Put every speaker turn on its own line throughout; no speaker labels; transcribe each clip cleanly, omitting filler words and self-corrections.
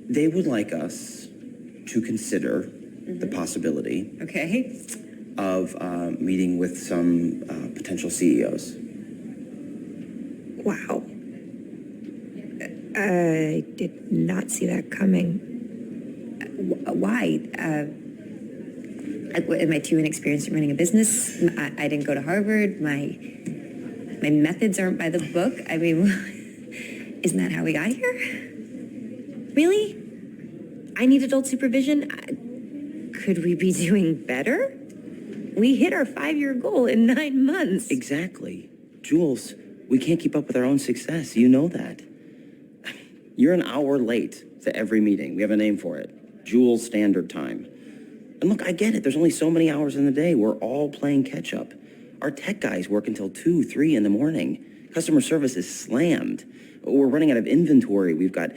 They would like us to consider the possibility of meeting with some potential CEOs.
Wow. I did not see that coming.
Why? Am I too inexperienced in running a business? I didn't go to Harvard. My methods aren't by the book. I mean, isn't that how we got here? Really? I need adult supervision? Could we be doing better? We hit our 5-year goal in 9 months.
Exactly. Jules, we can't keep up with our own success. You know that. You're an hour late to every meeting. We have a name for it. Jules Standard Time. And look, I get it. There's only so many hours in the day. We're all playing catch up. Our tech guys work until 2, 3 in the morning. Customer service is slammed. We're running out of inventory. We've got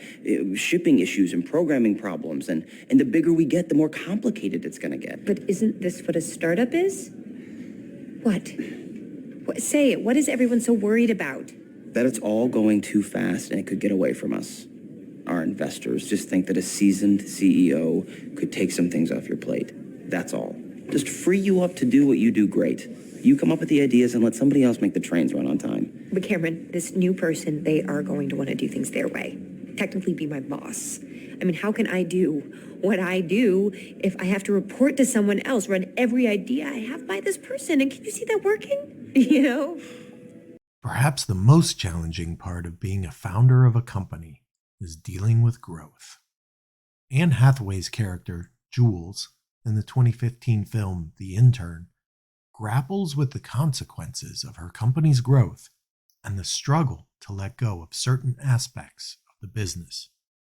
shipping issues and programming problems. And the bigger we get, the more complicated it's going to get.
But isn't this what a startup is? What? Say it. What is everyone so worried about?
That it's all going too fast and it could get away from us. Our investors just think that a seasoned CEO could take some things off your plate. That's all. Just free you up to do what you do great. You come up with the ideas and let somebody else make the trains run on time.
But Cameron, this new person, they are going to want to do things their way. Technically be my boss. I mean, how can I do what I do if I have to report to someone else, run every idea I have by this person? And can you see that working? You know?
Perhaps the most challenging part of being a founder of a company is dealing with growth. Anne Hathaway's character, Jules, in the 2015 film The Intern, grapples with the consequences of her company's growth and the struggle to let go of certain aspects of the business.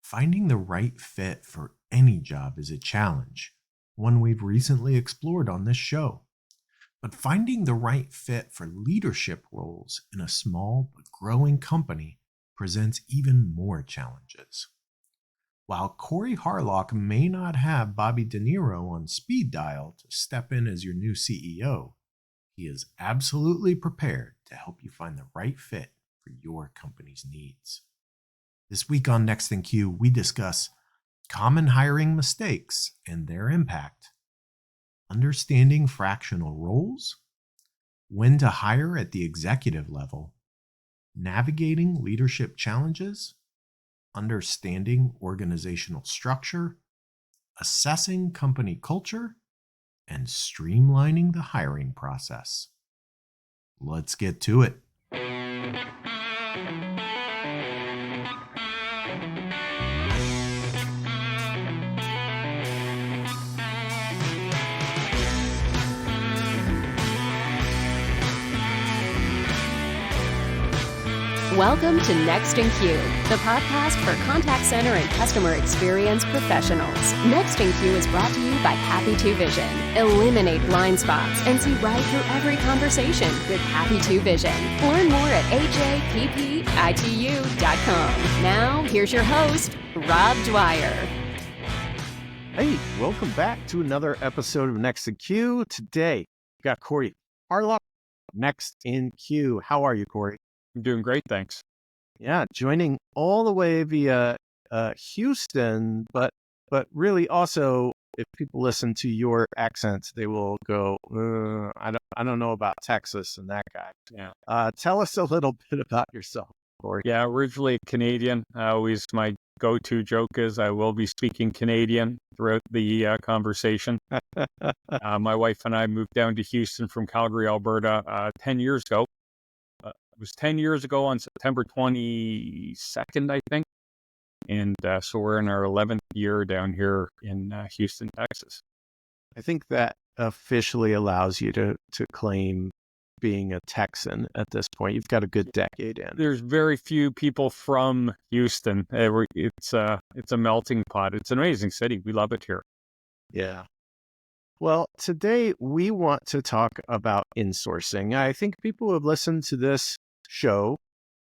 Finding the right fit for any job is a challenge, one we've recently explored on this show. But finding the right fit for leadership roles in a small but growing company presents even more challenges. While Corey Harlock may not have Bobby DeNiro on speed dial to step in as your new CEO, he is absolutely prepared to help you find the right fit for your company's needs. This week on Next in Queue, we discuss common hiring mistakes and their impact, understanding fractional roles, when to hire at the executive level, navigating leadership challenges, understanding organizational structure, assessing company culture, and streamlining the hiring process. Let's get to it.
Welcome to Next in Queue, the podcast for contact center and customer experience professionals. Next in Queue is brought to you by Happy 2 Vision. Eliminate blind spots and see right through every conversation with Happy 2 Vision. Learn more at happitu.com. Now, here's your host, Rob Dwyer.
Hey, welcome back to another episode of Next in Queue. Today, we got Corey Harlock, Next in Queue. How are you, Corey?
I'm doing great, thanks.
Yeah, joining all the way via Houston, but really also, if people listen to your accents, they will go, I don't know about Texas and that guy.
Yeah.
Tell us a little bit about yourself, Corey.
Yeah, originally Canadian. Always my go-to joke is I will be speaking Canadian throughout the conversation. My wife and I moved down to Houston from Calgary, Alberta, 10 years ago. It was 10 years ago on September 22nd, I think. And so we're in our 11th year down here in Houston, Texas.
I think that officially allows you to claim being a Texan at this point. You've got a good decade in.
There's very few people from Houston. It's a melting pot. It's an amazing city. We love it here.
Yeah. Well, today we want to talk about insourcing. I think people who have listened to this show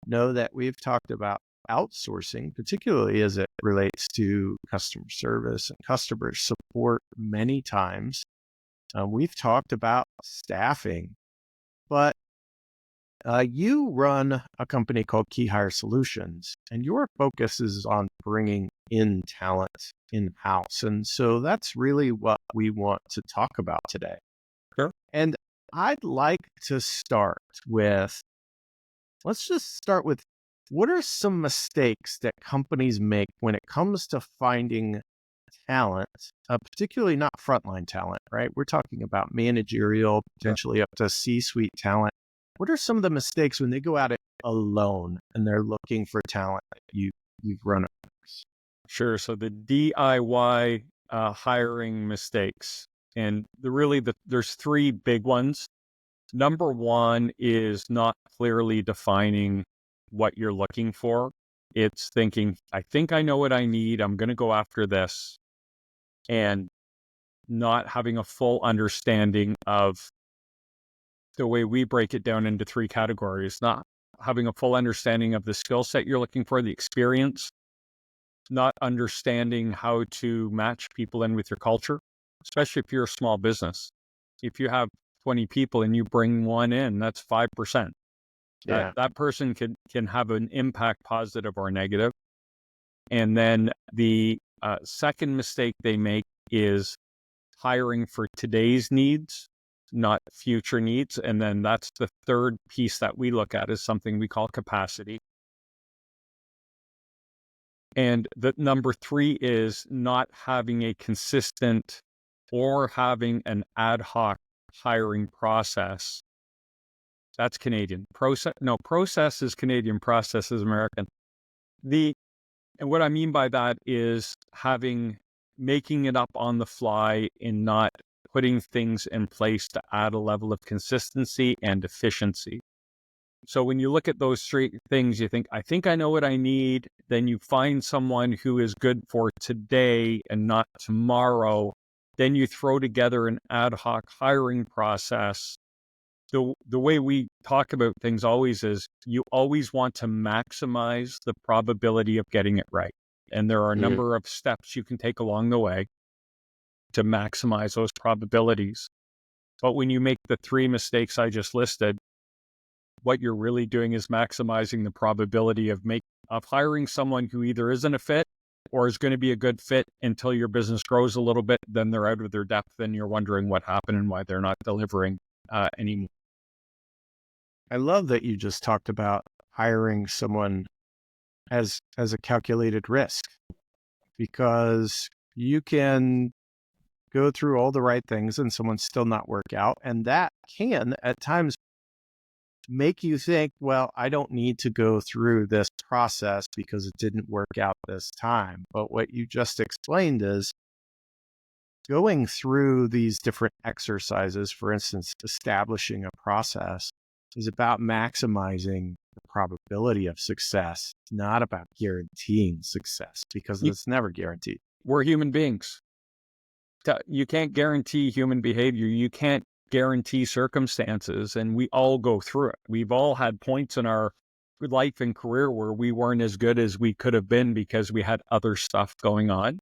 know that we've talked about outsourcing, particularly as it relates to customer service and customer support many times. We've talked about staffing, but You run a company called Key Hire Solutions, and your focus is on bringing in talent in-house. And so that's really what we want to talk about today.
Sure.
And I'd like to start with, let's just start with, what are some mistakes that companies make when it comes to finding talent, particularly not frontline talent, right? We're talking about managerial, potentially up to C-suite talent. What are some of the mistakes when they go at it alone and they're looking for talent that you've run across?
Sure. So the DIY hiring mistakes, and there's three big ones. Number one is not clearly defining what you're looking for. It's thinking, I think I know what I need. I'm going to go after this, and not having a full understanding of the way we break it down into three categories, not having a full understanding of the skill set you're looking for, the experience, not understanding how to match people in with your culture, especially if you're a small business. If you have 20 people and you bring one in, that's 5%.
Yeah.
That person can have an impact, positive or negative. And then the second mistake they make is hiring for today's needs, not future needs. And then that's the third piece that we look at, is something we call capacity. And the number three is not having a consistent or having an ad hoc hiring process. That's Canadian. Process is Canadian, process is American. And what I mean by that is making it up on the fly and not putting things in place to add a level of consistency and efficiency. So when you look at those three things, you think, I think I know what I need. Then you find someone who is good for today and not tomorrow. Then you throw together an ad hoc hiring process. The way we talk about things always is, you always want to maximize the probability of getting it right. And there are a number of steps you can take along the way to maximize those probabilities. But when you make the three mistakes I just listed, what you're really doing is maximizing the probability of hiring someone who either isn't a fit or is going to be a good fit until your business grows a little bit. Then they're out of their depth and you're wondering what happened and why they're not delivering anymore.
I love that you just talked about hiring someone as a calculated risk, because you can go through all the right things and someone still not work out. And that can at times make you think, well, I don't need to go through this process because it didn't work out this time. But what you just explained is going through these different exercises, for instance, establishing a process, is about maximizing the probability of success, not about guaranteeing success, because it's never guaranteed.
We're human beings. You can't guarantee human behavior. You can't guarantee circumstances, and we all go through it. We've all had points in our life and career where we weren't as good as we could have been because we had other stuff going on.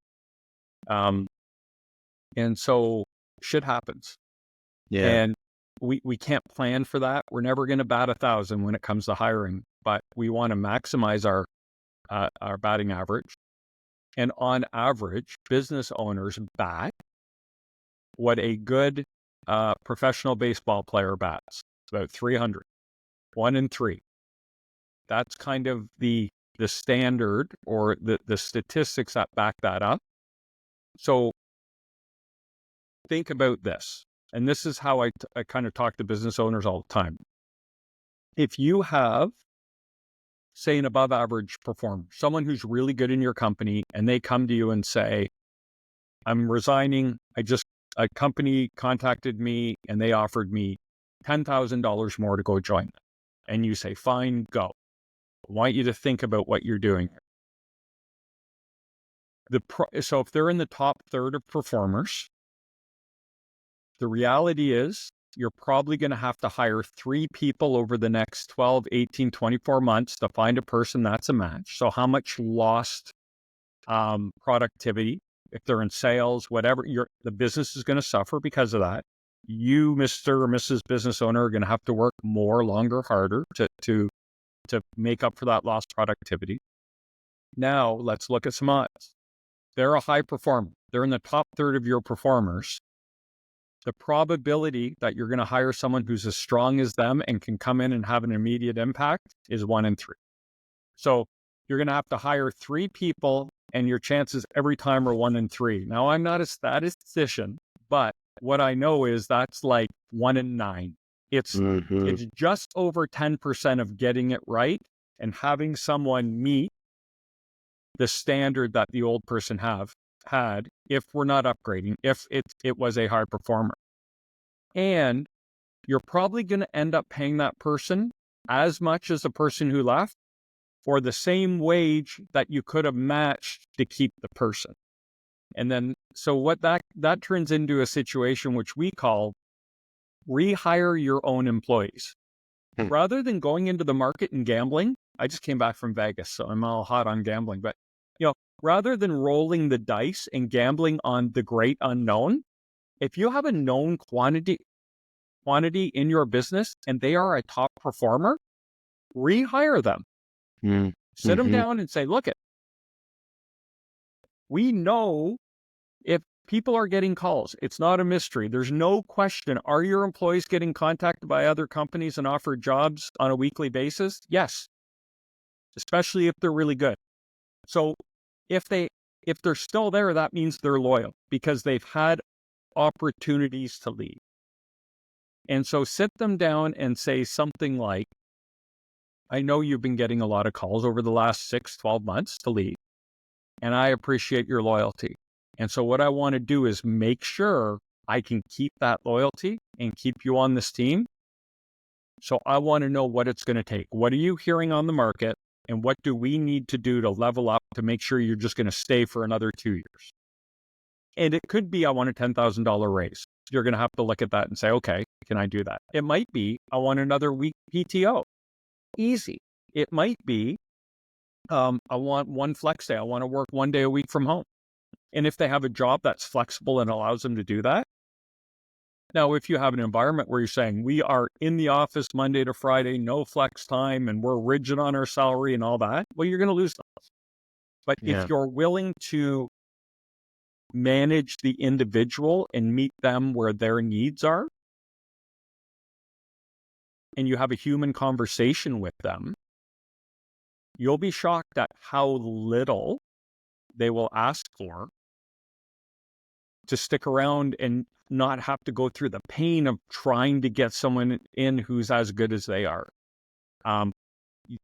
And so shit happens.
Yeah.
And we can't plan for that. We're never going to bat 1,000 when it comes to hiring, but we want to maximize our batting average. And on average, business owners bat what a good professional baseball player bats, about 300, 1 in 3. That's kind of the standard, or the statistics that back that up. So think about this. And this is how I kind of talk to business owners all the time. If you have, say, an above average performer, someone who's really good in your company, and they come to you and say, I'm resigning. A company contacted me and they offered me $10,000 more to go join them. And you say, fine, go. I want you to think about what you're doing. So if they're in the top third of performers, the reality is you're probably going to have to hire 3 people over the next 12, 18, 24 months to find a person that's a match. So how much lost productivity, if they're in sales, whatever, the business is going to suffer because of that. you, Mr. or Mrs. Business Owner, are going to have to work more, longer, harder to make up for that lost productivity. Now, let's look at some odds. They're a high performer. They're in the top third of your performers. The probability that you're going to hire someone who's as strong as them and can come in and have an immediate impact is 1 in 3. So you're going to have to hire 3 people, and your chances every time are 1 in 3. Now, I'm not a statistician, but what I know is that's like 1 in 9. It's just over 10% of getting it right and having someone meet the standard that the old person had if we're not upgrading, if it was a high performer. And you're probably going to end up paying that person as much as the person who left for the same wage that you could have matched to keep the person. And then, so what that turns into a situation which we call rehire your own employees. Rather than going into the market and gambling, I just came back from Vegas, so I'm all hot on gambling, but rather than rolling the dice and gambling on the great unknown, if you have a known quantity in your business and they are a top performer, rehire them. Sit them down and say, look, we know if people are getting calls, it's not a mystery. There's no question. Are your employees getting contacted by other companies and offered jobs on a weekly basis? Yes, especially if they're really good. So if they're still there, that means they're loyal because they've had opportunities to leave. And so sit them down and say something like, I know you've been getting a lot of calls over the last 6-12 months to leave, and I appreciate your loyalty. And so what I want to do is make sure I can keep that loyalty and keep you on this team. So I want to know what it's going to take. What are you hearing on the market? And what do we need to do to level up to make sure you're just going to stay for another 2 years? And it could be, I want a $10,000 raise. You're going to have to look at that and say, okay, can I do that? It might be, I want another week PTO. Easy. It might be, I want one flex day. I want to work 1 day a week from home. And if they have a job that's flexible and allows them to do that. Now, if you have an environment where you're saying we are in the office Monday to Friday, no flex time, and we're rigid on our salary and all that, well, you're going to lose those. But if you're willing to manage the individual and meet them where their needs are, and you have a human conversation with them, you'll be shocked at how little they will ask for to stick around and not have to go through the pain of trying to get someone in who's as good as they are.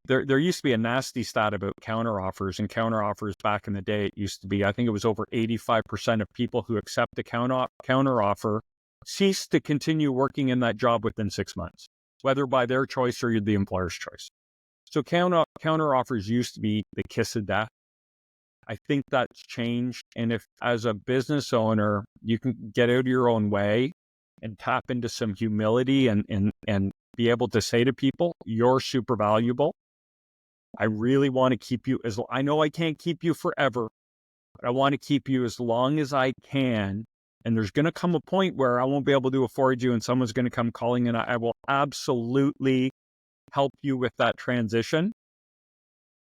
There used to be a nasty stat about counteroffers, and counteroffers back in the day, it used to be, I think it was over 85% of people who accept a counteroffer cease to continue working in that job within 6 months, whether by their choice or the employer's choice. So counteroffers used to be the kiss of death. I think that's changed. And if, as a business owner, you can get out of your own way and tap into some humility and be able to say to people, you're super valuable. I really want to keep you I know I can't keep you forever, but I want to keep you as long as I can. And there's going to come a point where I won't be able to afford you and someone's going to come calling, and I will absolutely help you with that transition.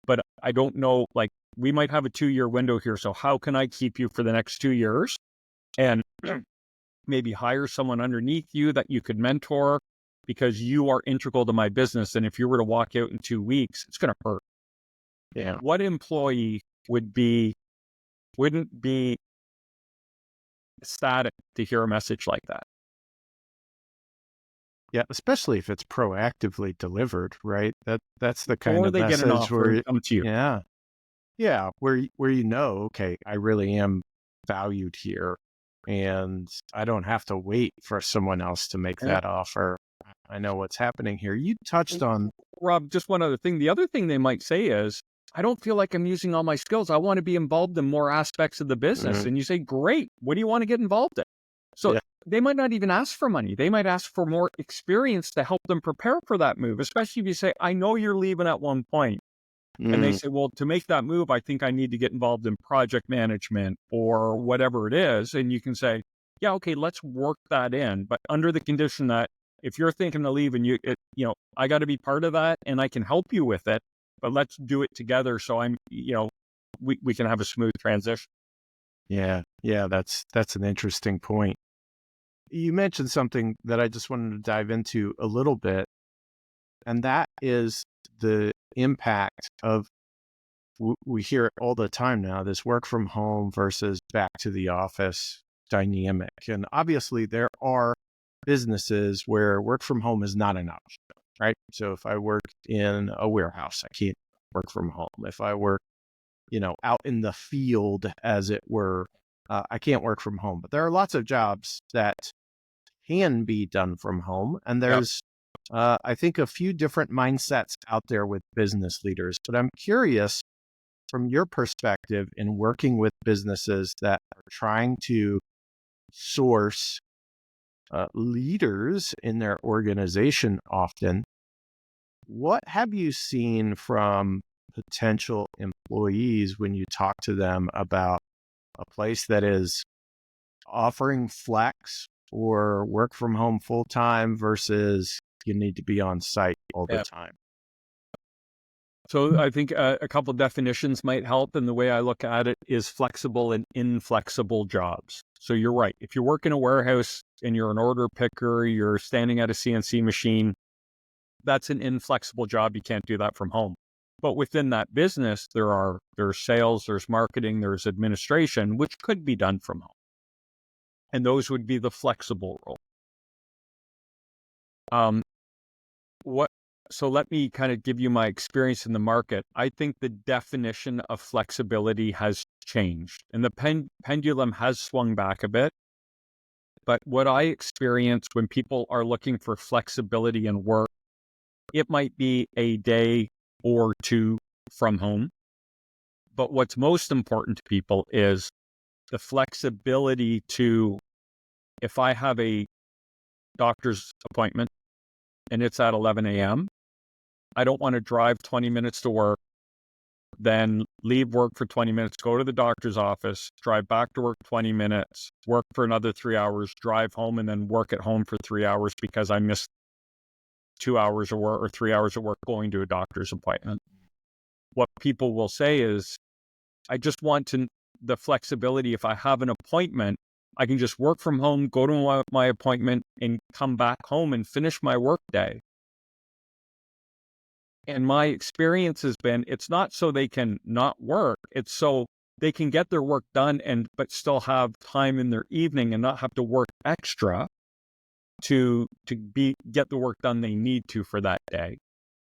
But I don't know, like, we might have a 2-year window here. So how can I keep you for the next 2 years? And maybe hire someone underneath you that you could mentor, because you are integral to my business. And if you were to walk out in 2 weeks, it's going to hurt.
Yeah.
What employee wouldn't be ecstatic to hear a message like that?
Yeah, especially if it's proactively delivered, right? That's the kind
Or
of
they get an
message
offer and come to you.
Yeah, where you know, okay, I really am valued here, and I don't have to wait for someone else to make that offer. I know what's happening here. You touched on,
Rob, just one other thing. The other thing they might say is, I don't feel like I'm using all my skills. I want to be involved in more aspects of the business. And you say, great, what do you want to get involved in? So they might not even ask for money. They might ask for more experience to help them prepare for that move, especially if you say, I know you're leaving at one point. And they say, well, to make that move, I think I need to get involved in project management or whatever it is. And you can say, yeah, okay, let's work that in, but under the condition that if you're thinking to leave and I got to be part of that and I can help you with it, but let's do it together. So we can have a smooth transition.
Yeah, that's an interesting point. You mentioned something that I just wanted to dive into a little bit, and that is the impact of, we hear it all the time now, this work from home versus back to the office dynamic. And obviously there are businesses where work from home is not an option, right? So if I work in a warehouse, I can't work from home. If I work, out in the field, as it were, I can't work from home. But there are lots of jobs that can be done from home. And there's, I think, a few different mindsets out there with business leaders. But I'm curious, from your perspective in working with businesses that are trying to source leaders in their organization often, what have you seen from potential employees when you talk to them about a place that is offering flex or work from home full time versus you need to be on site all the time?
So I think a couple of definitions might help. And the way I look at it is flexible and inflexible jobs. So you're right. If you work in a warehouse and you're an order picker, you're standing at a CNC machine, that's an inflexible job. You can't do that from home. But within that business, there's sales, there's marketing, there's administration, which could be done from home. And those would be the flexible role. So let me kind of give you my experience in the market. I think the definition of flexibility has changed and the pendulum has swung back a bit. But what I experience when people are looking for flexibility in work, it might be a day or two from home. But what's most important to people is the flexibility to, if I have a doctor's appointment and it's at 11 a.m., I don't want to drive 20 minutes to work, then leave work for 20 minutes, go to the doctor's office, drive back to work 20 minutes, work for another 3 hours, drive home, and then work at home for 3 hours because I missed 2 hours of work or 3 hours of work going to a doctor's appointment. What people will say is, I just want the flexibility. If I have an appointment, I can just work from home, go to my appointment, and come back home and finish my work day. And my experience has been, it's not so they can not work, it's so they can get their work done but still have time in their evening and not have to work extra to get the work done they need to for that day.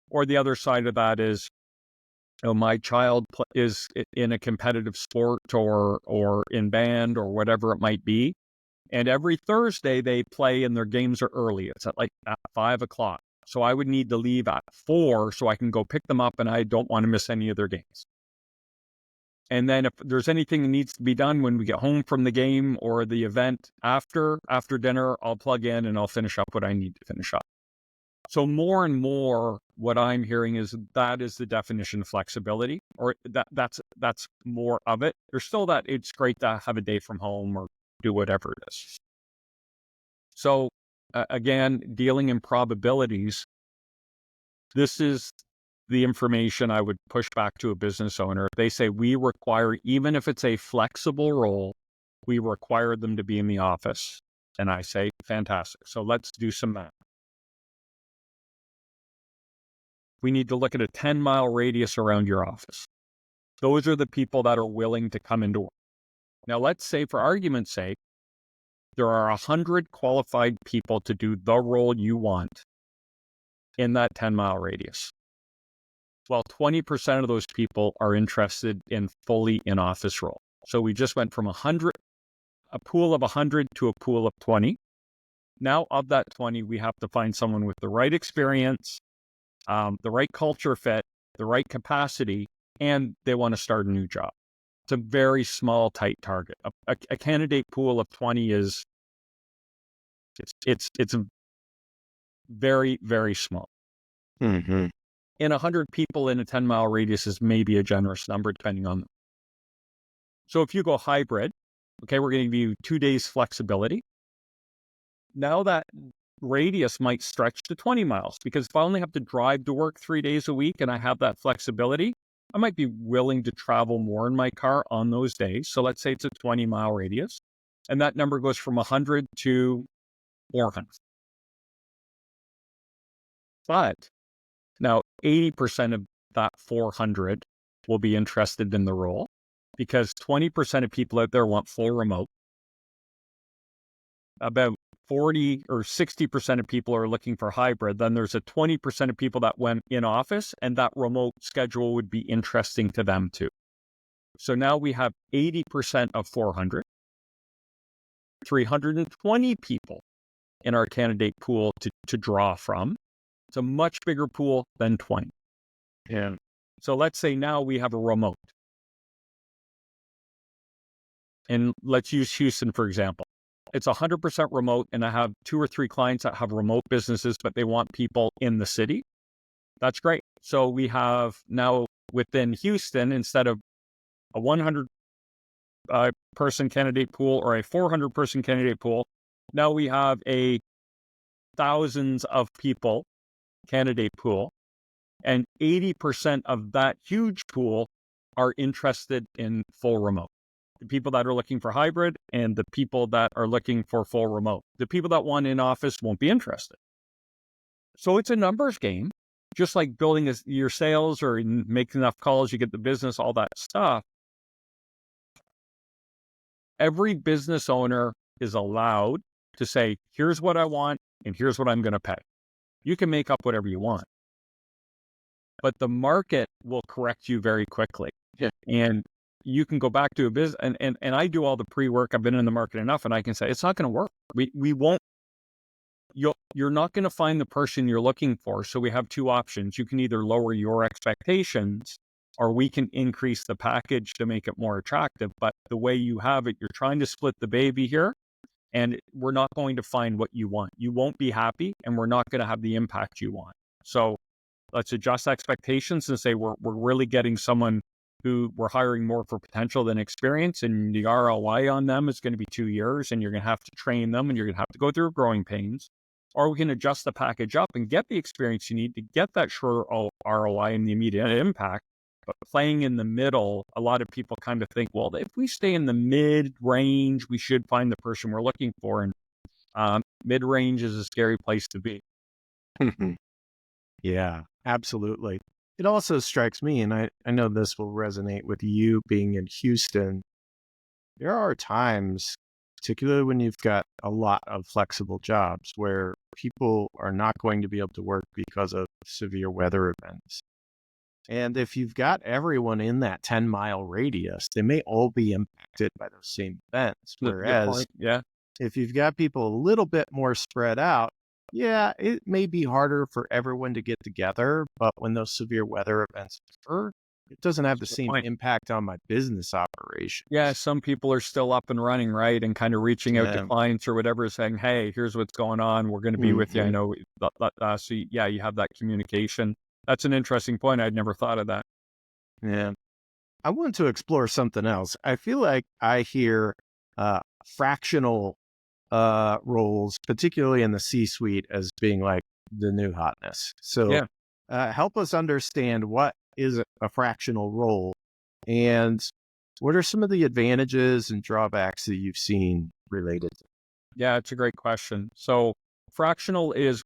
Or the other side of that is, my child is in a competitive sport or in band or whatever it might be. And every Thursday they play and their games are early. It's at 5:00. So I would need to leave at 4 so I can go pick them up, and I don't want to miss any of their games. And then if there's anything that needs to be done when we get home from the game or the event after dinner, I'll plug in and I'll finish up what I need to finish up. So more and more what I'm hearing is that is the definition of flexibility, or that's more of it. There's still that it's great to have a day from home or do whatever it is. So again, dealing in probabilities, this is the information I would push back to a business owner. If they say we require, even if it's a flexible role, we require them to be in the office. And I say, fantastic. So let's do some math. We need to look at a 10-mile radius around your office. Those are the people that are willing to come into work. Now, let's say, for argument's sake, there are 100 qualified people to do the role you want in that 10-mile radius. Well, 20% of those people are interested in fully in-office role. So we just went from a pool of 100 to a pool of 20. Now, of that 20, we have to find someone with the right experience, the right culture fit, the right capacity, and they want to start a new job. It's a very small, tight target. A candidate pool of 20 is, it's very, very small.
Mm-hmm.
And 100 people in a 10-mile radius is maybe a generous number, depending on them. So if you go hybrid, Okay, we're going to give you 2 days flexibility. Now that radius might stretch to 20 miles, because if I only have to drive to work 3 days a week and I have that flexibility, I might be willing to travel more in my car on those days. So let's say it's a 20-mile radius, and that number goes from 100 to 400. But now 80% of that 400 will be interested in the role, because 20% of people out there want full remote. About 40 or 60% of people are looking for hybrid. Then there's a 20% of people that went in office, and that remote schedule would be interesting to them too. So now we have 80% of 400, 320 people in our candidate pool to draw from. It's a much bigger pool than 20.
Yeah.
So let's say now we have a remote. And let's use Houston, for example. It's 100% remote, and I have 2 or 3 clients that have remote businesses, but they want people in the city. That's great. So we have now within Houston, instead of a 100 person candidate pool or a 400 person candidate pool, now we have a thousands of people candidate pool, and 80% of that huge pool are interested in full remote. The people that are looking for hybrid and the people that are looking for full remote. The people that want in office won't be interested. So it's a numbers game, just like building your sales or making enough calls, you get the business, all that stuff. Every business owner is allowed to say, here's what I want and here's what I'm going to pay. You can make up whatever you want, but the market will correct you very quickly.
Yeah.
And you can go back to a business, and I do all the pre-work. I've been in the market enough, and I can say, it's not going to work. We won't, you're not going to find the person you're looking for. So we have 2 options. You can either lower your expectations, or we can increase the package to make it more attractive. But the way you have it, you're trying to split the baby here, and we're not going to find what you want. You won't be happy, and we're not going to have the impact you want. So let's adjust expectations and say, we're really getting someone who we're hiring more for potential than experience, and the ROI on them is going to be 2 years, and you're going to have to train them, and you're going to have to go through growing pains. Or we can adjust the package up and get the experience you need to get that short ROI and the immediate impact. But playing in the middle, a lot of people kind of think, well, if we stay in the mid-range, we should find the person we're looking for. And mid-range is a scary place to be.
Yeah, absolutely. It also strikes me, and I know this will resonate with you being in Houston, there are times, particularly when you've got a lot of flexible jobs, where people are not going to be able to work because of severe weather events. And if you've got everyone in that 10-mile radius, they may all be impacted by those same events. Whereas if you've got people a little bit more spread out, yeah, it may be harder for everyone to get together, but when those severe weather events occur, it doesn't have the same impact on my business operation.
Yeah, some people are still up and running, right? And kind of reaching out to clients or whatever, saying, hey, here's what's going on. We're going to be with you. I know. So yeah, you have that communication. That's an interesting point. I'd never thought of that.
Yeah. I want to explore something else. I feel like I hear fractional roles, particularly in the C-suite, as being like the new hotness. So help us understand, what is a fractional role, and what are some of the advantages and drawbacks that you've seen related to it?
Yeah, it's a great question. So fractional is,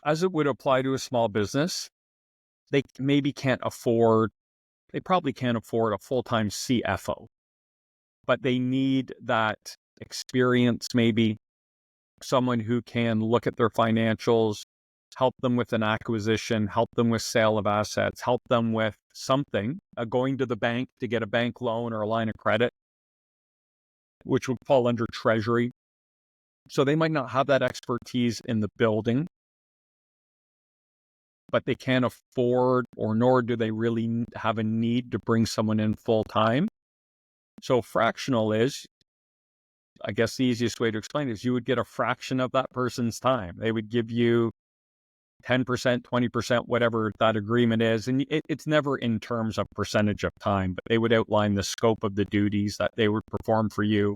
as it would apply to a small business, they probably can't afford a full-time CFO, but they need that experience, maybe someone who can look at their financials, help them with an acquisition, help them with sale of assets, help them with something, going to the bank to get a bank loan or a line of credit, which would fall under treasury. So they might not have that expertise in the building, but they can't afford, or nor do they really have a need to bring someone in full time. So fractional is, I guess the easiest way to explain it is, you would get a fraction of that person's time. They would give you 10%, 20%, whatever that agreement is. And it's never in terms of percentage of time, but they would outline the scope of the duties that they would perform for you,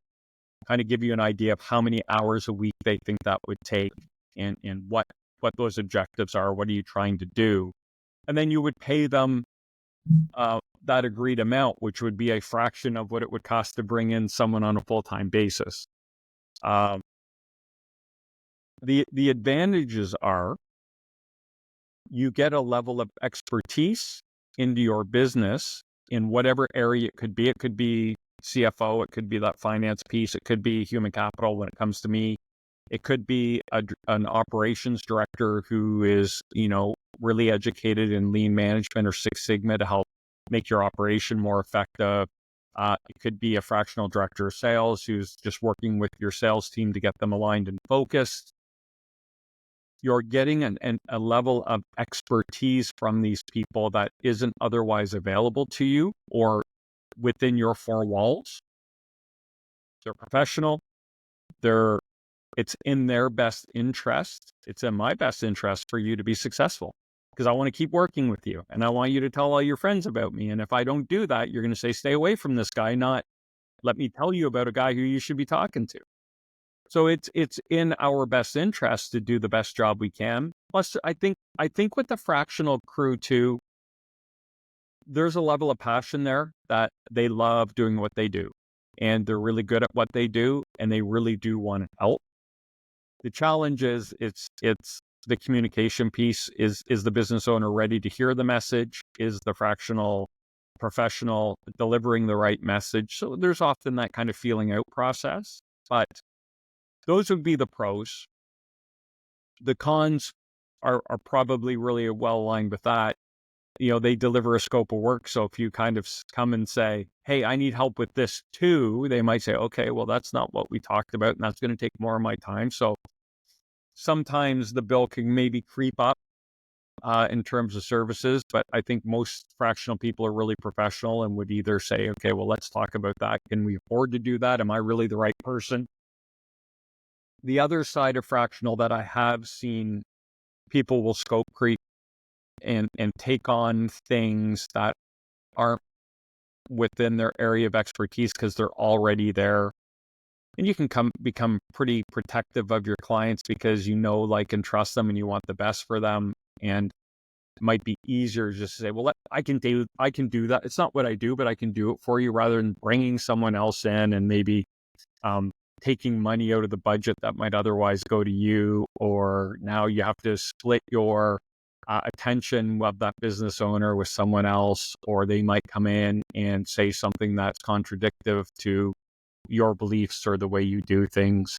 kind of give you an idea of how many hours a week they think that would take and what those objectives are. What are you trying to do? And then you would pay them that agreed amount, which would be a fraction of what it would cost to bring in someone on a full-time basis. The advantages are you get a level of expertise into your business in whatever area it could be. It could be CFO, it could be that finance piece, it could be human capital when it comes to me. It could be an operations director who is, really educated in lean management or Six Sigma to help make your operation more effective. It could be a fractional director of sales who's just working with your sales team to get them aligned and focused. You're getting a level of expertise from these people that isn't otherwise available to you or within your four walls. They're professional. It's in their best interest. It's in my best interest for you to be successful because I want to keep working with you and I want you to tell all your friends about me. And if I don't do that, you're going to say, stay away from this guy, not let me tell you about a guy who you should be talking to. So it's in our best interest to do the best job we can. Plus, I think with the fractional crew too, there's a level of passion there that they love doing what they do. And they're really good at what they do, and they really do want to help. The challenge is it's the communication piece. Is the business owner ready to hear the message? Is the fractional professional delivering the right message? So there's often that kind of feeling out process, but those would be the pros. The cons are probably really well aligned with that. They deliver a scope of work. So if you kind of come and say, hey, I need help with this too, they might say, okay, well, that's not what we talked about. And that's going to take more of my time. So sometimes the bill can maybe creep up in terms of services. But I think most fractional people are really professional and would either say, okay, well, let's talk about that. Can we afford to do that? Am I really the right person? The other side of fractional that I have seen, people will scope creep and take on things that aren't within their area of expertise because they're already there. And you can become pretty protective of your clients because like, and trust them and you want the best for them. And it might be easier just to say, well, I can do that. It's not what I do, but I can do it for you rather than bringing someone else in and maybe taking money out of the budget that might otherwise go to you, or now you have to split your attention of that business owner with someone else, or they might come in and say something that's contradictive to your beliefs or the way you do things.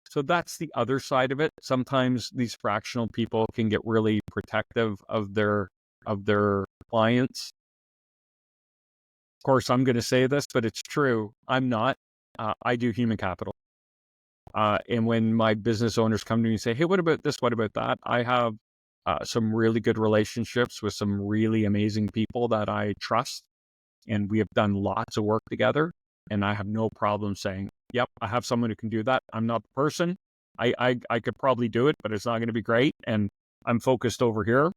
So that's the other side of it. Sometimes these fractional people can get really protective of their clients. Of course, I'm going to say this, but it's true. I'm not. I do human capital. And when my business owners come to me and say, hey, what about this? What about that? I have some really good relationships with some really amazing people that I trust. And we have done lots of work together. And I have no problem saying, yep, I have someone who can do that. I'm not the person. I could probably do it, but it's not going to be great. And I'm focused over here.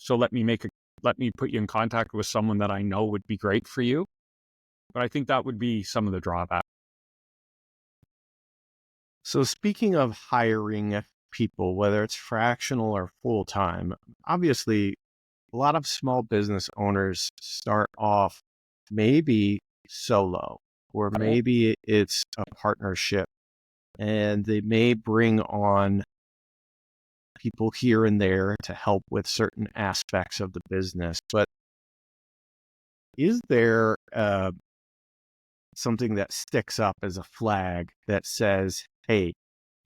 So let me put you in contact with someone that I know would be great for you. But I think that would be some of the drawbacks.
So speaking of hiring people, whether it's fractional or full-time, obviously a lot of small business owners start off maybe solo, or maybe it's a partnership, and they may bring on people here and there to help with certain aspects of the business. But is there something that sticks up as a flag that says, hey,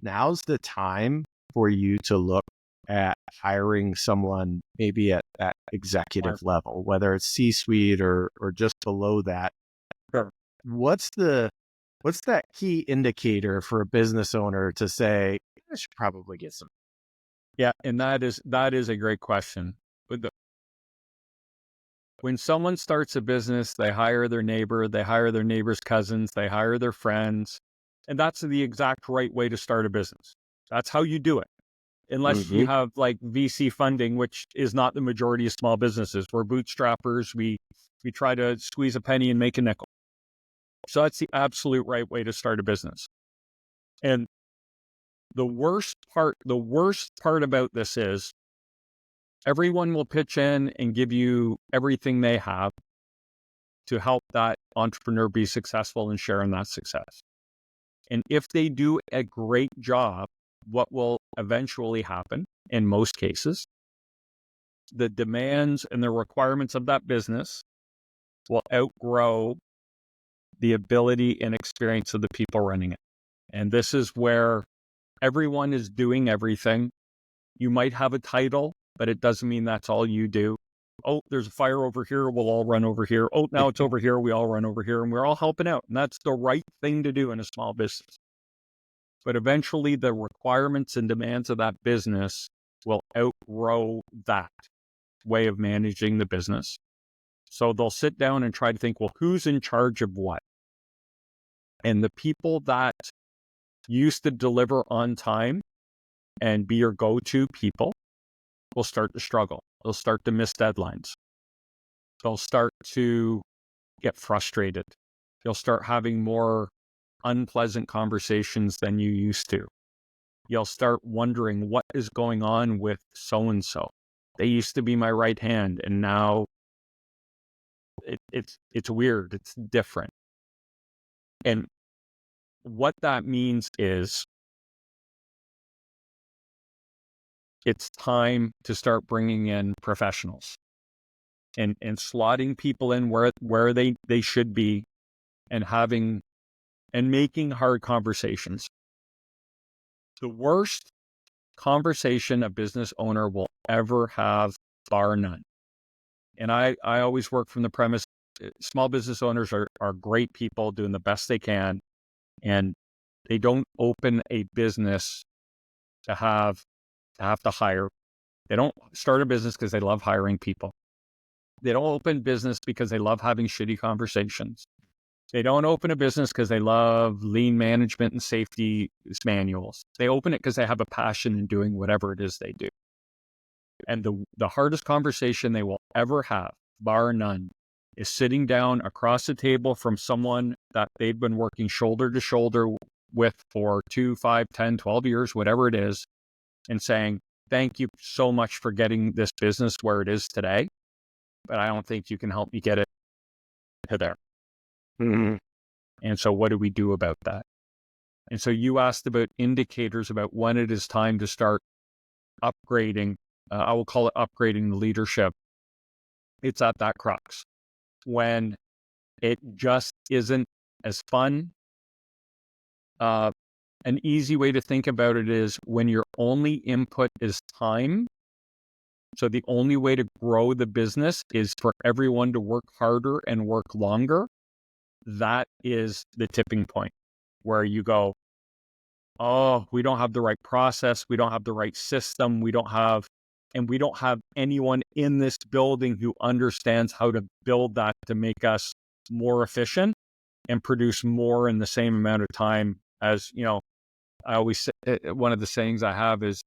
now's the time for you to look at hiring someone maybe at that executive level, whether it's C-suite or just below that?
Sure.
What's that key indicator for a business owner to say, I should probably get some?
Yeah, and that is a great question. When someone starts a business, they hire their neighbor, they hire their neighbor's cousins, they hire their friends. And that's the exact right way to start a business. That's how you do it. unless you have like VC funding, which is not the majority of small businesses. We're bootstrappers. We try to squeeze a penny and make a nickel. So that's the absolute right way to start a business. And the worst part about this is everyone will pitch in and give you everything they have to help that entrepreneur be successful and share in that success. And if they do a great job, what will eventually happen in most cases, the demands and the requirements of that business will outgrow the ability and experience of the people running it. And this is where everyone is doing everything. You might have a title, but it doesn't mean that's all you do. Oh, there's a fire over here, we'll all run over here. Oh, now it's over here, we all run over here, and we're all helping out. And that's the right thing to do in a small business. But eventually the requirements and demands of that business will outgrow that way of managing the business. So they'll sit down and try to think, well, who's in charge of what? And the people that used to deliver on time and be your go-to people will start to struggle. They'll start to miss deadlines. They'll start to get frustrated. You'll start having more unpleasant conversations than you used to. You'll start wondering what is going on with so-and-so. They used to be my right hand, and now it's weird. It's different. And what that means is it's time to start bringing in professionals and slotting people in where they should be and making hard conversations. The worst conversation a business owner will ever have, bar none. And I always work from the premise, small business owners are great people doing the best they can. And they don't open a business to have to hire. They don't start a business because they love hiring people. They don't open business because they love having shitty conversations. They don't open a business because they love lean management and safety manuals. They open it because they have a passion in doing whatever it is they do. And the hardest conversation they will ever have, bar none, is sitting down across the table from someone that they've been working shoulder to shoulder with for 2, 5, 10, 12 years, whatever it is, and saying, thank you so much for getting this business where it is today, but I don't think you can help me get it to there.
Mm-hmm.
And so what do we do about that? And so you asked about indicators about when it is time to start upgrading. I will call it upgrading the leadership. It's at that crux when it just isn't as fun. An easy way to think about it is when your only input is time. So the only way to grow the business is for everyone to work harder and work longer. That is the tipping point where you go, oh, we don't have the right process. We don't have the right system. We don't have anyone in this building who understands how to build that to make us more efficient and produce more in the same amount of time. As you know, I always say, one of the sayings I have is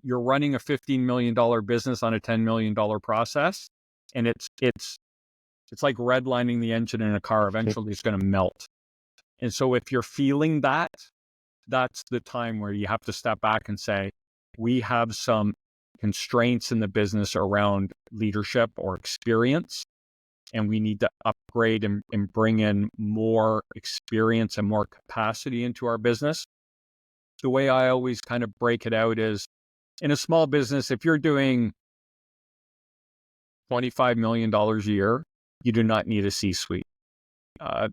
you're running a $15 million business on a $10 million process, and it's like redlining the engine in a car. Eventually it's going to melt. And so if you're feeling that, that's the time where you have to step back and say, we have some constraints in the business around leadership or experience, and we need to upgrade and bring in more experience and more capacity into our business. The way I always kind of break it out is, in a small business, if you're doing $25 million a year, you do not need a C-suite.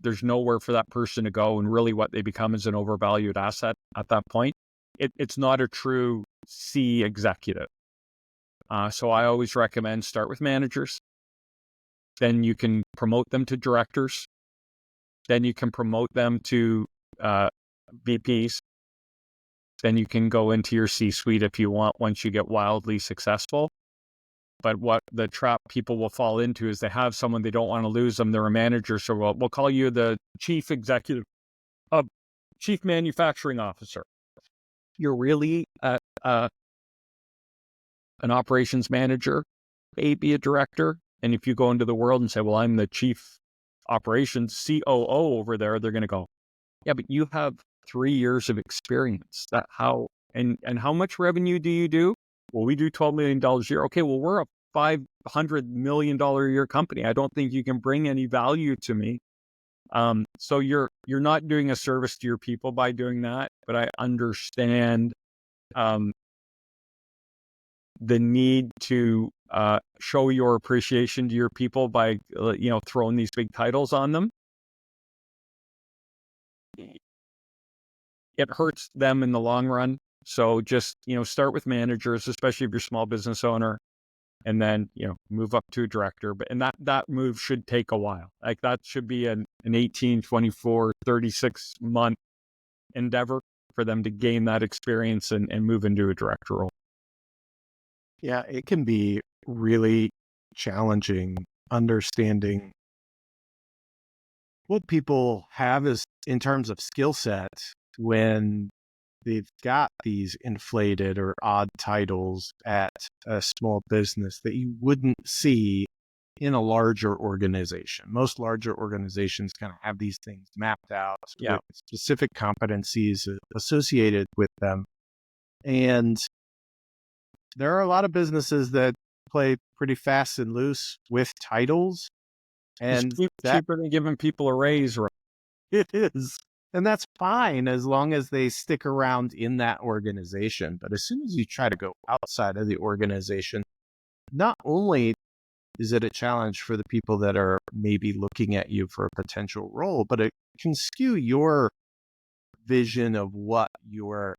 There's nowhere for that person to go, and really what they become is an overvalued asset at that point. It's not a true C executive. So I always recommend start with managers. Then you can promote them to directors. Then you can promote them to VPs. Then you can go into your C-suite if you want, once you get wildly successful. But what the trap people will fall into is they have someone, they don't want to lose them. They're a manager. So we'll call you the chief executive, chief manufacturing officer. You're really a an operations manager, maybe a director. And if you go into the world and say, well, I'm the chief operations COO over there, they're going to go, yeah, but you have 3 years of experience. That how and how much revenue do you do? Well, we do $12 million a year. Okay, well, we're a $500 million a year company. I don't think you can bring any value to me. So you're not doing a service to your people by doing that. But I understand the need to show your appreciation to your people by throwing these big titles on them. It hurts them in the long run. So just, start with managers, especially if you're a small business owner, and then, move up to a director. And that move should take a while. Like that should be an 18, 24, 36 month endeavor for them to gain that experience and move into a director role.
Yeah, it can be really challenging understanding what people have is in terms of skill set when they've got these inflated or odd titles at a small business that you wouldn't see in a larger organization. Most larger organizations kind of have these things mapped out with specific competencies associated with them. And there are a lot of businesses that play pretty fast and loose with titles. And
it's cheaper than giving people a raise, right?
It is. And that's fine as long as they stick around in that organization. But as soon as you try to go outside of the organization, not only is it a challenge for the people that are maybe looking at you for a potential role, but it can skew your vision of what you're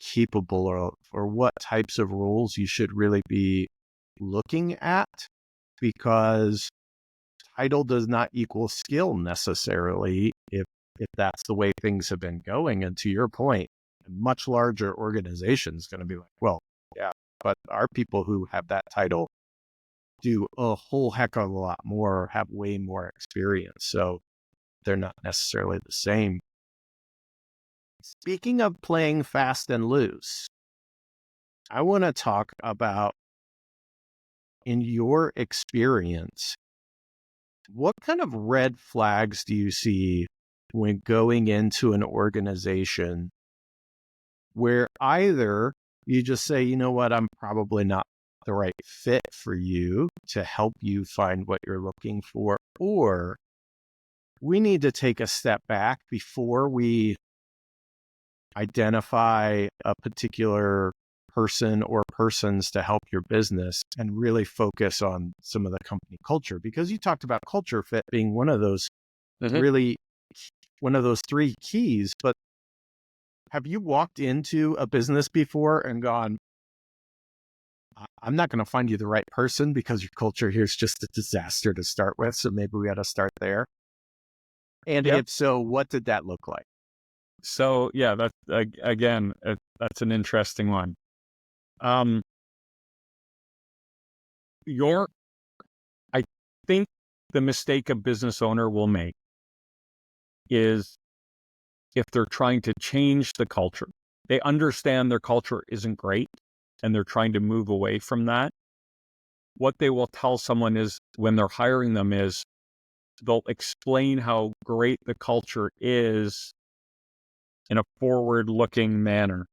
capable of or what types of roles you should really be looking at, because title does not equal skill necessarily if that's the way things have been going. And to your point, a much larger organization is going to be like, well, yeah, but our people who have that title do a whole heck of a lot more, have way more experience. So they're not necessarily the same. Speaking of playing fast and loose, I want to talk about, in your experience, what kind of red flags do you see when going into an organization where either you just say, you know what, I'm probably not the right fit for you to help you find what you're looking for, or we need to take a step back before we identify a particular person or persons to help your business and really focus on some of the company culture? Because you talked about culture fit being one of those really one of those 3 keys, but have you walked into a business before and gone, I'm not going to find you the right person because your culture here is just a disaster to start with, so maybe we got to start there? And if so, what did that look like?
So yeah, that's again, that's an interesting one. I think the mistake a business owner will make is if they're trying to change the culture. They understand their culture isn't great and they're trying to move away from that. What they will tell someone is, when they're hiring them, is they'll explain how great the culture is in a forward-looking manner.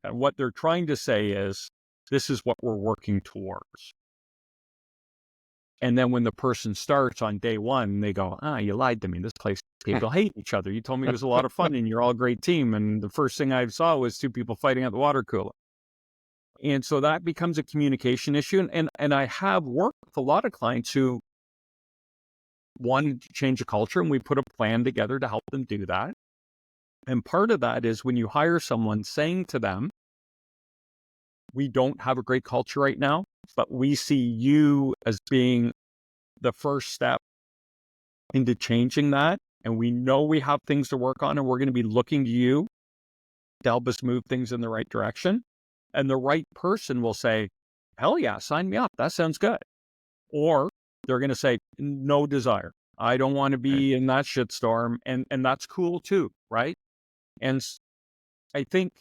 And what they're trying to say is, this is what we're working towards. And then when the person starts on day one, they go, you lied to me. This place, people hate each other. You told me it was a lot of fun and you're all a great team. And the first thing I saw was 2 people fighting at the water cooler. And so that becomes a communication issue. And I have worked with a lot of clients who wanted to change a culture, and we put a plan together to help them do that. And part of that is when you hire someone, saying to them, we don't have a great culture right now, but we see you as being the first step into changing that. And we know we have things to work on, and we're going to be looking to you to help us move things in the right direction. And the right person will say, hell yeah, sign me up. That sounds good. Or they're going to say, no desire. I don't want to be in that shitstorm. And that's cool too, right? And I think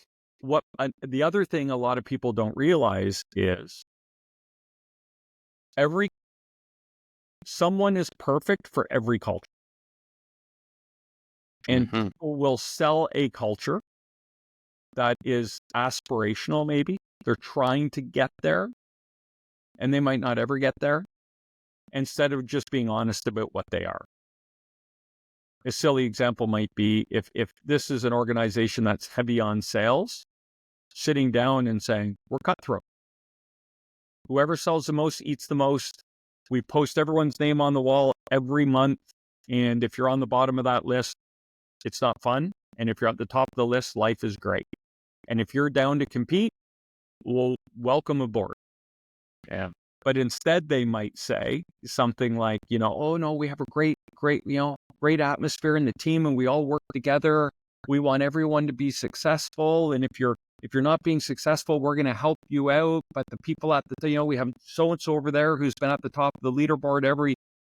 the other thing a lot of people don't realize is someone is perfect for every culture. And people will sell a culture that is aspirational, maybe. They're trying to get there, and they might not ever get there, instead of just being honest about what they are. A silly example might be if this is an organization that's heavy on sales, sitting down and saying, we're cutthroat. Whoever sells the most eats the most. We post everyone's name on the wall every month. And if you're on the bottom of that list, it's not fun. And if you're at the top of the list, life is great. And if you're down to compete, well, welcome aboard.
Yeah.
But instead, they might say something like, oh no, we have a great, great atmosphere in the team, and we all work together. We want everyone to be successful. And if you're not being successful, we're going to help you out. But the people at we have so-and-so over there who's been at the top of the leaderboard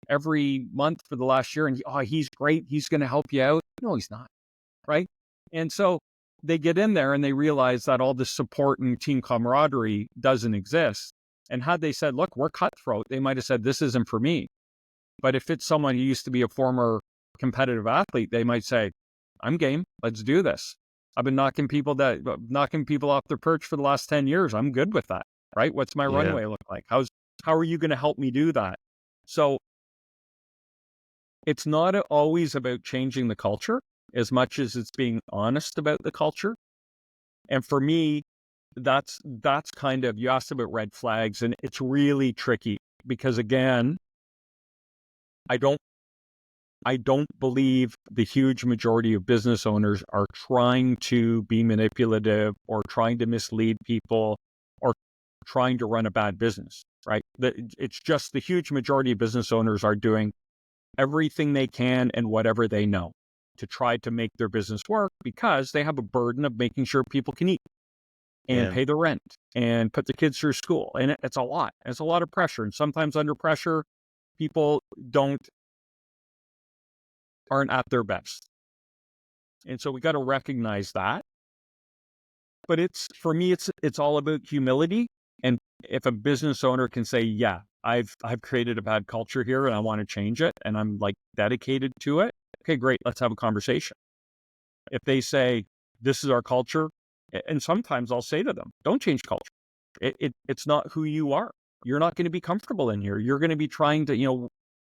every month for the last year. And he's great. He's going to help you out. No, he's not. Right. And so they get in there and they realize that all this support and team camaraderie doesn't exist. And had they said, look, we're cutthroat, they might have said, this isn't for me. But if it's someone who used to be a former competitive athlete, they might say, I'm game. Let's do this. I've been knocking people off their perch for the last 10 years. I'm good with that. Right. What's my runway look like? How are you going to help me do that? So it's not always about changing the culture as much as it's being honest about the culture. And for me, that's kind of, you asked about red flags, and it's really tricky because, again, I don't believe the huge majority of business owners are trying to be manipulative or trying to mislead people or trying to run a bad business, right? It's just the huge majority of business owners are doing everything they can and whatever they know to try to make their business work because they have a burden of making sure people can eat and pay the rent and put the kids through school. And it's a lot. It's a lot of pressure. And sometimes under pressure, people aren't at their best. And so we got to recognize that. But for me, it's all about humility. And if a business owner can say, yeah, I've created a bad culture here and I want to change it and I'm dedicated to it. Okay, great. Let's have a conversation. If they say, this is our culture, and sometimes I'll say to them, don't change culture. It's not who you are. You're not going to be comfortable in here. You're going to be trying to,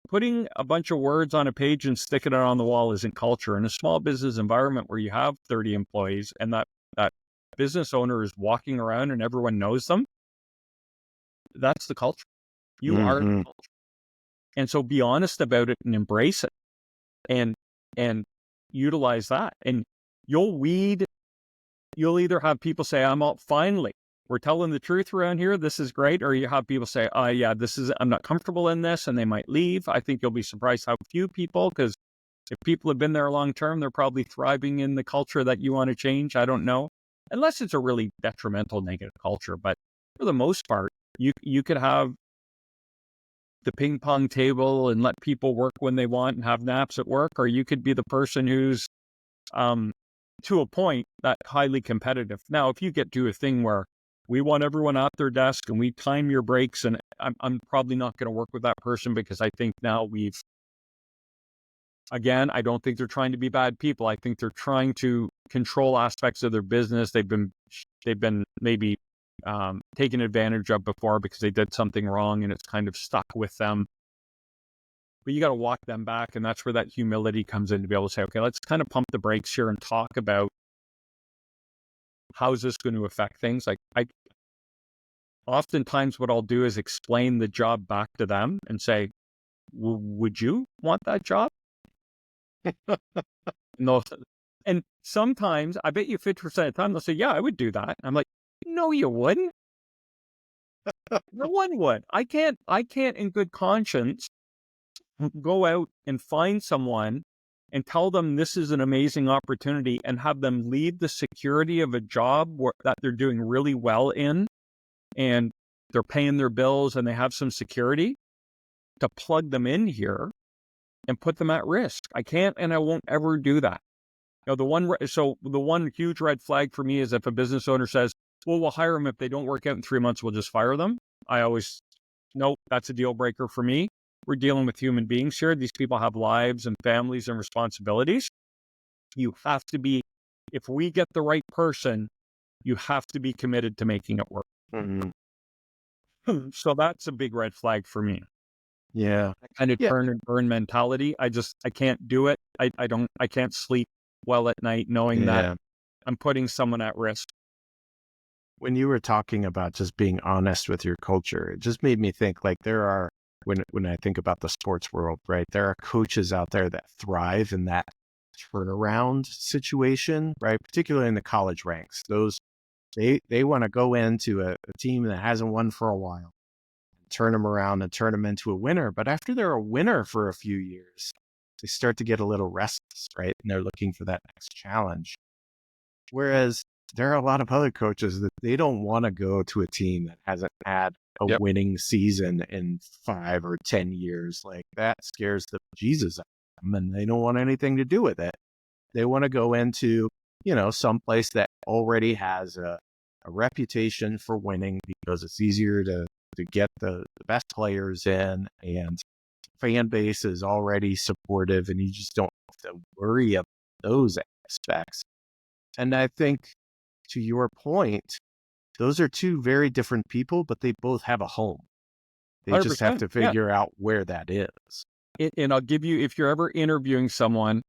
putting a bunch of words on a page and sticking it on the wall isn't culture. In a small business environment where you have 30 employees and that business owner is walking around and everyone knows them, that's the culture. You are the culture. And so be honest about it and embrace it and utilize that. And you'll either have people say, finally, we're telling the truth around here. This is great. Or you have people say, I'm not comfortable in this, and they might leave. I think you'll be surprised how few people, because if people have been there long term, they're probably thriving in the culture that you want to change. I don't know. Unless it's a really detrimental, negative culture. But for the most part, you could have the ping pong table and let people work when they want and have naps at work, or you could be the person who's to a point that highly competitive. Now, if you get to a thing where we want everyone at their desk and we time your breaks, and I'm probably not going to work with that person because I think now I don't think they're trying to be bad people. I think they're trying to control aspects of their business. They've been maybe taken advantage of before because they did something wrong and it's kind of stuck with them. But you got to walk them back. And that's where that humility comes in to be able to say, okay, let's kind of pump the brakes here and talk about how is this going to affect things. Oftentimes what I'll do is explain the job back to them and say, would you want that job? No. And sometimes I bet you 50% of the time they'll say, yeah, I would do that. I'm like, no, you wouldn't. No one would. I can't in good conscience go out and find someone and tell them this is an amazing opportunity and have them leave the security of a job that they're doing really well in and they're paying their bills and they have some security to plug them in here and put them at risk. I can't and I won't ever do that. Now, the one huge red flag for me is if a business owner says, well, we'll hire them. If they don't work out in 3 months, we'll just fire them. Nope, that's a deal breaker for me. We're dealing with human beings here. These people have lives and families and responsibilities. You have to be, if we get the right person, you have to be committed to making it work.
Mm-hmm.
So that's a big red flag for me.
Yeah.
That kind of
Yeah.
turn and burn mentality. I can't do it. I can't sleep well at night knowing that I'm putting someone at risk.
When you were talking about just being honest with your culture, it just made me think like there are, when I think about the sports world, right, there are coaches out there that thrive in that turnaround situation, right? Particularly in the college ranks. They want to go into a team that hasn't won for a while, turn them around and turn them into a winner. But after they're a winner for a few years, they start to get a little restless, right? And they're looking for that next challenge. Whereas there are a lot of other coaches that they don't want to go to a team that hasn't had a winning season in 5 or 10 years. Like that scares the Jesus out of them, and they don't want anything to do with it. They want to go into, some place that already has a reputation for winning because it's easier to get the best players in, and fan base is already supportive, and you just don't have to worry about those aspects. And I think, to your point, those are two very different people, but they both have a home. They just have to figure out where that is.
And I'll give you, if you're ever interviewing someone,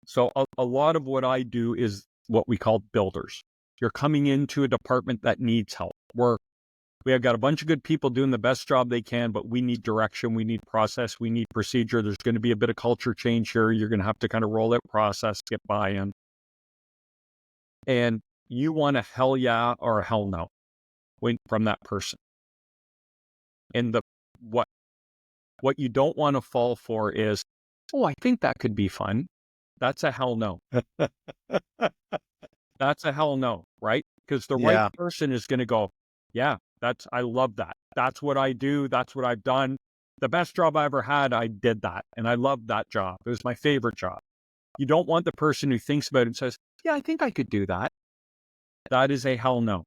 so a lot of what I do is what we call builders. You're coming into a department that needs help. We have got a bunch of good people doing the best job they can, but we need direction, we need process, we need procedure. There's going to be a bit of culture change here. You're going to have to kind of roll out process, get buy-in. And you want a hell yeah or a hell no from that person. And what you don't want to fall for is, oh, I think that could be fun. That's a hell no. That's a hell no, right? Because the right person is going to go, yeah, I love that. That's what I do. That's what I've done. The best job I ever had, I did that. And I loved that job. It was my favorite job. You don't want the person who thinks about it and says, yeah, I think I could do that. That is a hell no.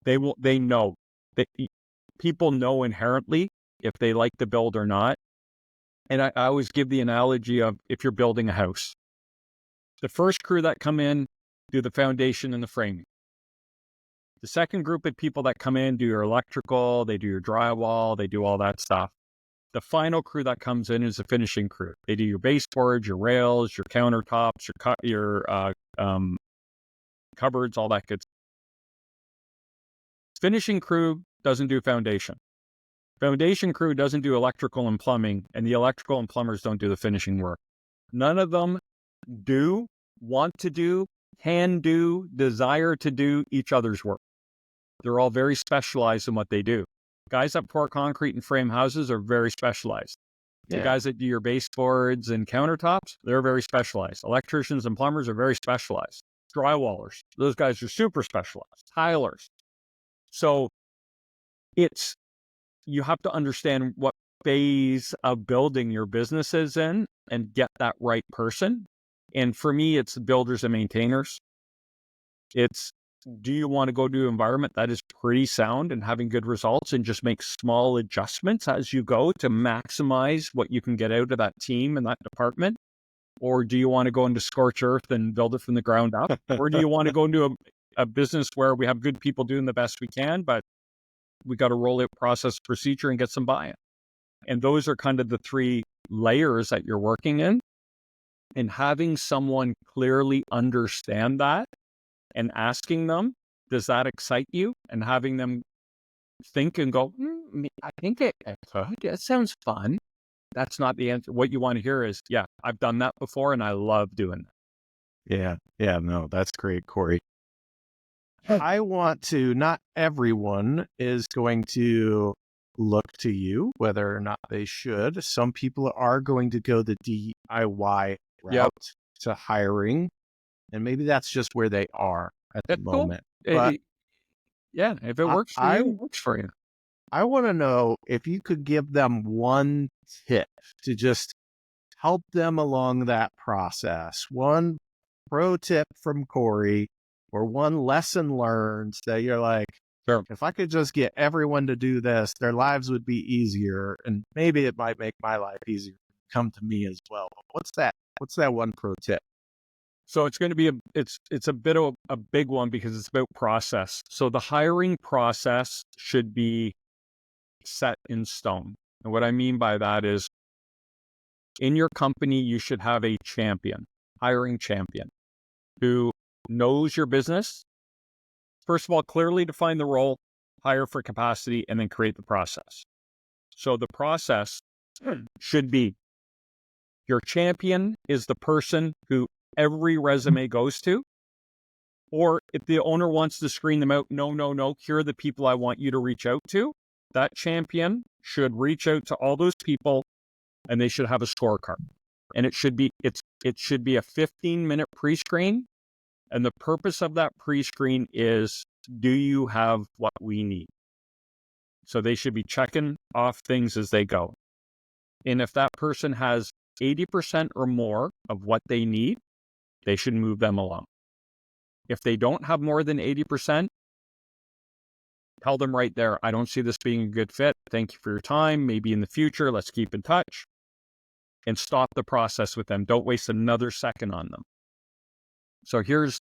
They know. People know inherently if they like the build or not. And I always give the analogy of if you're building a house. The first crew that come in do the foundation and the framing. The second group of people that come in do your electrical, they do your drywall, they do all that stuff. The final crew that comes in is the finishing crew. They do your baseboards, your rails, your countertops, your cupboards, all that good stuff. Finishing crew doesn't do foundation. Foundation crew doesn't do electrical and plumbing, and the electrical and plumbers don't do the finishing work. None of them do, want to do, can do, desire to do each other's work. They're all very specialized in what they do. Guys that pour concrete and frame houses are very specialized. The guys that do your baseboards and countertops, they're very specialized. Electricians and plumbers are very specialized. Drywallers, those guys are super specialized. Tilers. So you have to understand what phase of building your business is in and get that right person. And for me, it's builders and maintainers. Do you want to go to an environment that is pretty sound and having good results and just make small adjustments as you go to maximize what you can get out of that team and that department? Or do you want to go into scorched earth and build it from the ground up? Or do you want to go into a business where we have good people doing the best we can, but we got to roll out process, procedure, and get some buy-in? And those are kind of the three layers that you're working in. And having someone clearly understand that and asking them, does that excite you? And having them think and go, I think it could. It sounds fun. That's not the answer. What you want to hear is, yeah, I've done that before and I love doing that.
Yeah, no, that's great, Corey. I want to, not everyone is going to look to you, whether or not they should. Some people are going to go the DIY route to hiring, and maybe that's just where they are at the moment.
But if it works for you, it works for you.
I want to know if you could give them one tip to just help them along that process. One pro tip from Corey or one lesson learned that you're like,
Sure.
if I could just get everyone to do this, their lives would be easier, and maybe it might make my life easier. Come to me as well. What's that? What's that one pro tip?
So it's going to be it's a bit of a big one because it's about process. So the hiring process should be set in stone. And what I mean by that is in your company, you should have a champion, hiring champion, who knows your business. First of all, clearly define the role, hire for capacity, and then create the process. So the process should be your champion is the person who every resume goes to. Or if the owner wants to screen them out, no, here are the people I want you to reach out to. That champion should reach out to all those people, and they should have a scorecard. And it should be a 15-minute pre-screen. And the purpose of that pre-screen is, do you have what we need? So they should be checking off things as they go. And if that person has 80% or more of what they need, they should move them along. If they don't have more than 80%, tell them right there, I don't see this being a good fit. Thank you for your time. Maybe in the future, let's keep in touch. And stop the process with them. Don't waste another second on them. So here's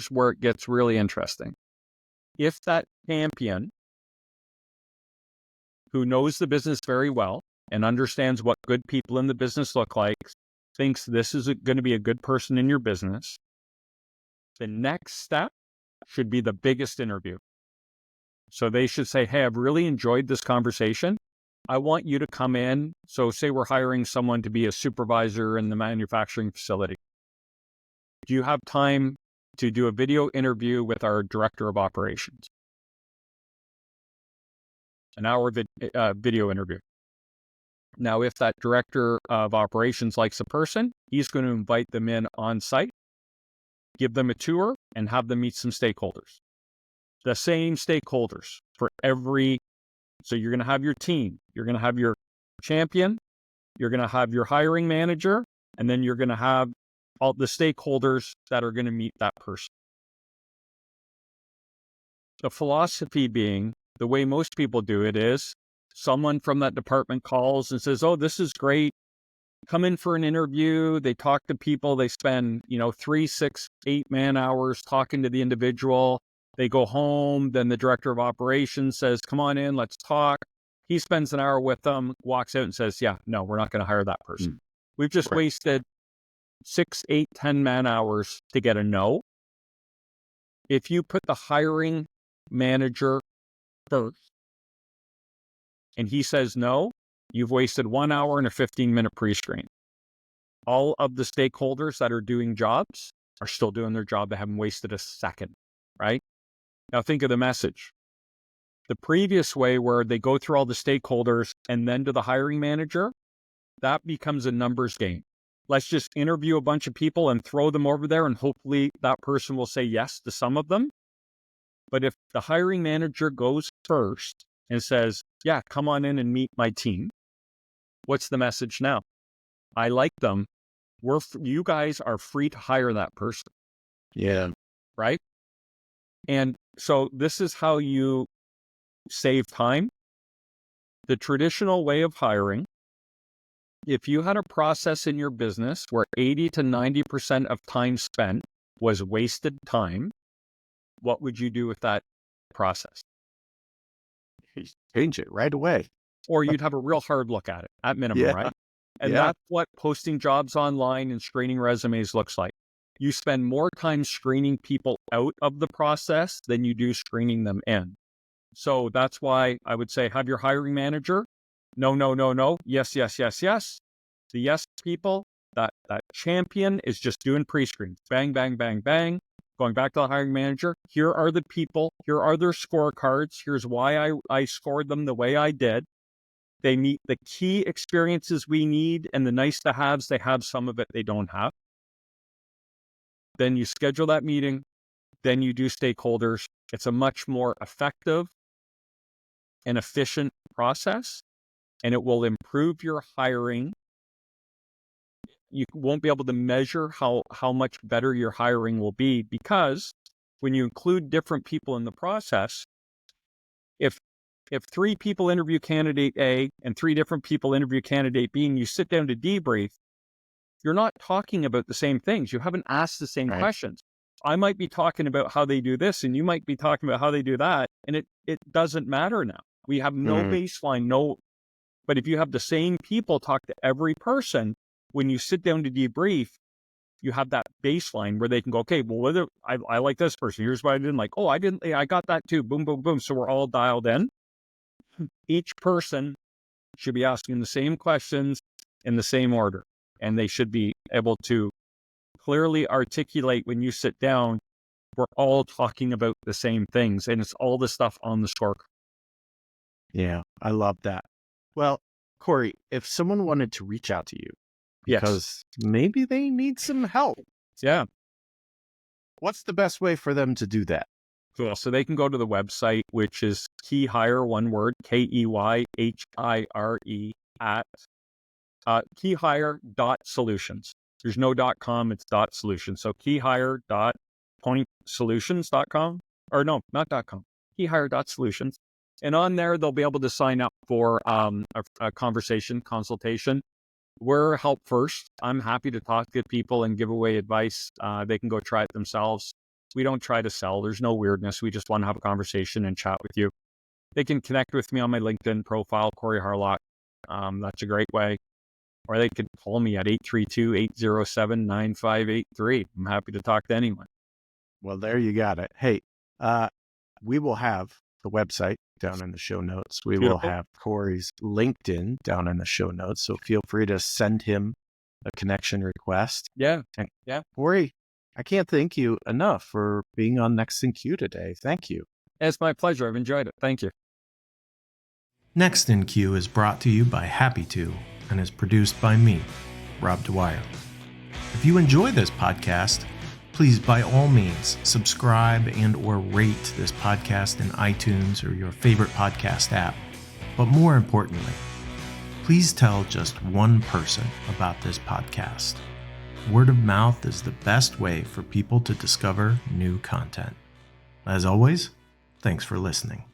where it gets really interesting. If that champion who knows the business very well and understands what good people in the business look like, thinks this is going to be a good person in your business, the next step should be the biggest interview. So they should say, hey, I've really enjoyed this conversation. I want you to come in. So say we're hiring someone to be a supervisor in the manufacturing facility. Do you have time to do a video interview with our director of operations? An hour video interview. Now, if that director of operations likes a person, he's going to invite them in on site, give them a tour, and have them meet some stakeholders. The same stakeholders for every. So you're going to have your team, you're going to have your champion, you're going to have your hiring manager, and then you're going to have all the stakeholders that are going to meet that person. The philosophy being, the way most people do it is, someone from that department calls and says, oh, this is great. Come in for an interview. They talk to people. They spend, 3, 6, 8 man hours talking to the individual. They go home. Then the director of operations says, come on in, let's talk. He spends an hour with them, walks out and says, yeah, no, we're not going to hire that person. We've just wasted 6, 8, 10 man hours to get a no. If you put the hiring manager first and he says no, you've wasted 1 hour and a 15-minute pre-screen. All of the stakeholders that are doing jobs are still doing their job. They haven't wasted a second, right? Now think of the message. The previous way where they go through all the stakeholders and then to the hiring manager, that becomes a numbers game. Let's just interview a bunch of people and throw them over there, and hopefully that person will say yes to some of them. But if the hiring manager goes first and says, yeah, come on in and meet my team, what's the message now? I like them. You guys are free to hire that person.
Yeah.
Right? And so this is how you save time. The traditional way of hiring, if you had a process in your business where 80 to 90% of time spent was wasted time, what would you do with that process?
Change it right away.
Or you'd have a real hard look at it, at minimum, right? And that's what posting jobs online and screening resumes looks like. You spend more time screening people out of the process than you do screening them in. So that's why I would say have your hiring manager. No. Yes. The yes people, that champion is just doing pre-screens. Bang, bang, bang, bang. Going back to the hiring manager. Here are the people. Here are their scorecards. Here's why I scored them the way I did. They meet the key experiences we need, and the nice to haves, they have some of it they don't have. Then you schedule that meeting. Then you do stakeholders. It's a much more effective and efficient process, and it will improve your hiring you won't be able to measure how much better your hiring will be, because when you include different people in the process, if 3 people interview candidate A and 3 different people interview candidate B, and you sit down to debrief, you're not talking about the same things. You haven't asked the same questions. I might be talking about how they do this, and you might be talking about how they do that, and it doesn't matter now. We have no baseline, but if you have the same people talk to every person, when you sit down to debrief, you have that baseline where they can go, okay, well, whether I like this person, here's what I didn't like. Oh, I got that too. Boom, boom, boom. So we're all dialed in. Each person should be asking the same questions in the same order, and they should be able to clearly articulate when you sit down, we're all talking about the same things, and it's all the stuff on the scorecard.
Yeah, I love that. Well, Corey, if someone wanted to reach out to you because maybe they need some help, what's the best way for them to do that?
Cool. So they can go to the website, which is Keyhire, one word, Keyhire at keyhire.solutions. There's no .com, it's .solutions. So keyhire.pointsolutions.com, or no, not .com, keyhire.solutions. And on there, they'll be able to sign up for a consultation. We're help first. I'm happy to talk to people and give away advice. They can go try it themselves. We don't try to sell. There's no weirdness. We just want to have a conversation and chat with you. They can connect with me on my LinkedIn profile, Corey Harlock. That's a great way. Or they could call me at 832-807-9583. I'm happy to talk to anyone.
Well, there you got it. Hey, we will have the website down in the show notes. We will have Corey's LinkedIn down in the show notes. So feel free to send him a connection request.
Yeah.
Corey, I can't thank you enough for being on Next in Queue today. Thank you.
It's my pleasure. I've enjoyed it. Thank you.
Next in Queue is brought to you by Happy To and is produced by me, Rob Dwyer. If you enjoy this podcast, please by all means subscribe and or rate this podcast in iTunes or your favorite podcast app. But more importantly, please tell just one person about this podcast. Word of mouth is the best way for people to discover new content. As always, thanks for listening.